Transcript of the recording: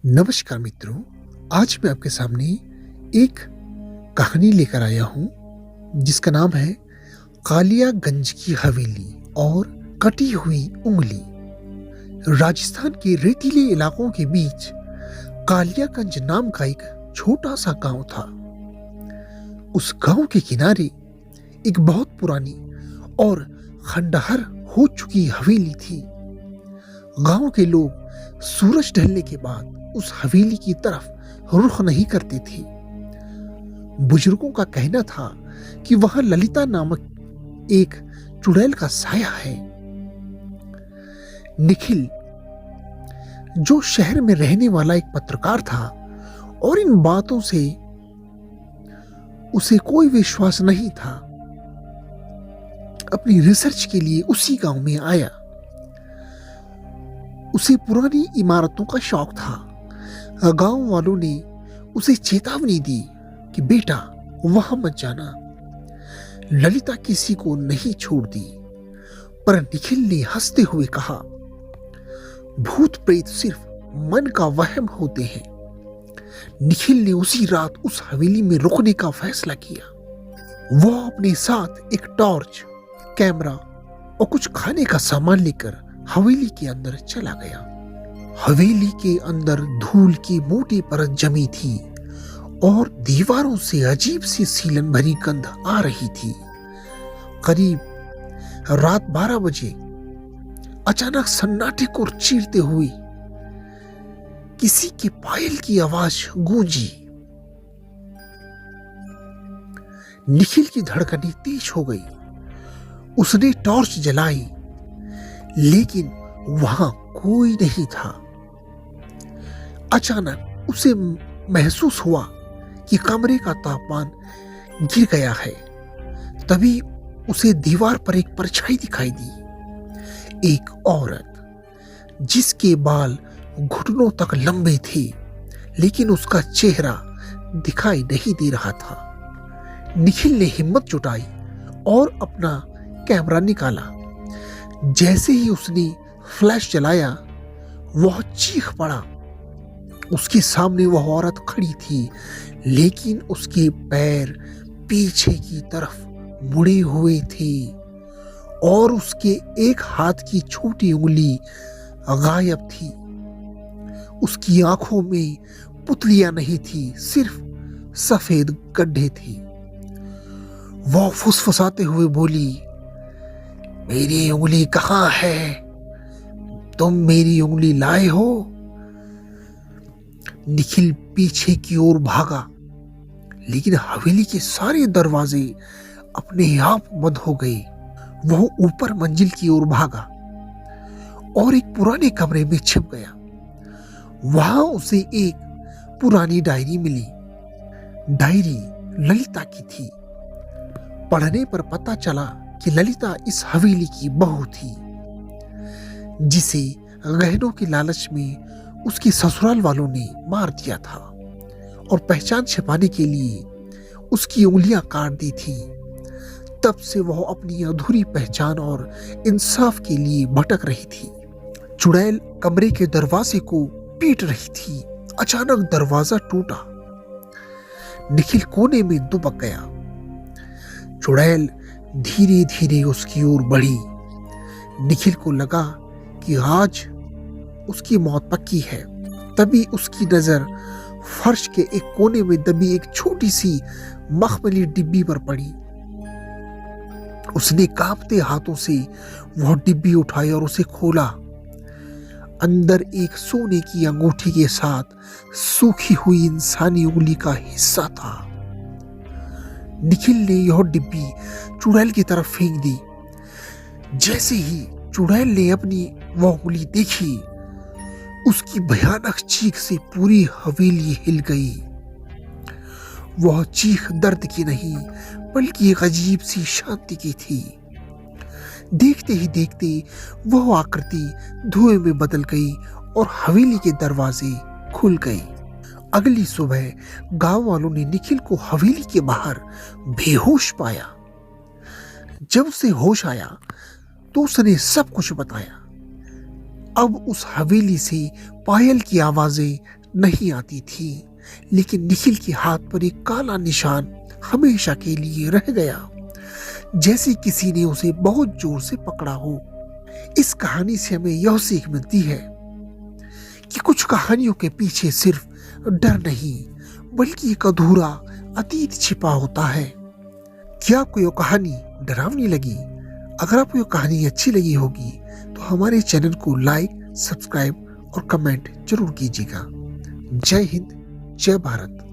नमस्कार मित्रों, आज मैं आपके सामने एक कहानी लेकर आया हूँ जिसका नाम है कालियागंज की हवेली और कटी हुई उंगली। राजस्थान के रेतीले इलाकों के बीच कालियागंज नाम का एक छोटा सा गांव था। उस गांव के किनारे एक बहुत पुरानी और खंडहर हो चुकी हवेली थी। गांव के लोग सूरज ढलने के बाद उस हवेली की तरफ रुख नहीं करते थे। बुजुर्गों का कहना था कि वहां ललिता नामक एक चुड़ैल का साया है। निखिल, जो शहर में रहने वाला एक पत्रकार था और इन बातों से उसे कोई विश्वास नहीं था, अपनी रिसर्च के लिए उसी गांव में आया। उसे पुरानी इमारतों का शौक था। गांव वालों ने उसे चेतावनी दी कि बेटा वहां मत जाना। ललिता किसी को नहीं छोड़ दी, पर निखिल ने हंसते हुए कहा, भूत प्रेत सिर्फ मन का वहम होते हैं। निखिल ने उसी रात उस हवेली में रुकने का फैसला किया। वह अपने साथ एक टॉर्च, कैमरा और कुछ खाने का सामान लेकर हवेली के अंदर चला गया। हवेली के अंदर धूल की मोटी परत जमी थी और दीवारों से अजीब सी सीलन भरी गंध आ रही थी। करीब रात 12 बजे अचानक सन्नाटे को चीरते हुए किसी के पायल की आवाज गूंजी। निखिल की धड़कनें तेज हो गई। उसने टॉर्च जलाई, लेकिन वहां कोई नहीं था। अचानक उसे महसूस हुआ कि कमरे का तापमान गिर गया है। तभी उसे दीवार पर एक परछाई दिखाई दी। एक औरत जिसके बाल घुटनों तक लंबे थे, लेकिन उसका चेहरा दिखाई नहीं दे रहा था। निखिल ने हिम्मत जुटाई और अपना कैमरा निकाला। जैसे ही उसने फ्लैश जलाया, वह चीख पड़ा। उसके सामने वह औरत खड़ी थी, लेकिन उसके पैर पीछे की तरफ मुड़े हुए थे और उसके एक हाथ की छोटी उंगली गायब थी। उसकी आंखों में पुतलियां नहीं थी, सिर्फ सफेद गड्ढे थे। वह फुसफुसाते हुए बोली, मेरी उंगली कहाँ है? तुम मेरी उंगली लाए हो? निखिल पीछे की ओर भागा, लेकिन हवेली के सारे दरवाजे अपने आप बंद हो गए। वह ऊपर मंजिल की ओर भागा और एक पुराने कमरे में छिप गया। वहां उसे एक पुरानी डायरी मिली। डायरी ललिता की थी। पढ़ने पर पता चला कि ललिता इस हवेली की बहू थी, जिसे गहनों के लालच में उसके ससुराल वालों ने मार दिया था और पहचान छिपाने के लिए उसकी उंगलियां काट दी थी। तब से वह अपनी अधूरी पहचान और इंसाफ के लिए भटक रही थी। चुड़ैल कमरे के दरवाजे को पीट रही थी। अचानक दरवाजा टूटा। निखिल कोने में दुबक गया। चुड़ैल धीरे धीरे उसकी ओर बढ़ी। निखिल को लगा कि आज उसकी मौत पक्की है। तभी उसकी नजर फर्श के एक कोने में दबी एक छोटी सी मखमली डिब्बी पर पड़ी। उसने कांपते हाथों से वह डिब्बी उठाई और उसे खोला। अंदर एक सोने की अंगूठी के साथ सूखी हुई इंसानी उंगली का हिस्सा था। निखिल ने यह डिब्बी चुड़ैल की तरफ फेंक दी। जैसे ही चुड़ैल ने अपनी वह उंगली देखी, उसकी भयानक चीख से पूरी हवेली हिल गई। वह चीख दर्द की नहीं, बल्कि एक अजीब सी शांति की थी। देखते ही देखते वह आकृति धुएं में बदल गई और हवेली के दरवाजे खुल गए। अगली सुबह गांव वालों ने निखिल को हवेली के बाहर बेहोश पाया। जब उसे होश आया तो उसने सब कुछ बताया। अब उस हवेली से पायल की आवाजें नहीं आती थी, लेकिन निखिल के हाथ पर एक काला निशान हमेशा के लिए रह गया, जैसे किसी ने उसे बहुत जोर से पकड़ा हो। इस कहानी से हमें यह सीख मिलती है कि कुछ कहानियों के पीछे सिर्फ डर नहीं, बल्कि एक अधूरा अतीत छिपा होता है। क्या आपको यह कहानी डरावनी लगी? अगर आपको यह कहानी अच्छी लगी होगी तो हमारे चैनल को लाइक, सब्सक्राइब और कमेंट जरूर कीजिएगा। जय हिंद, जय भारत।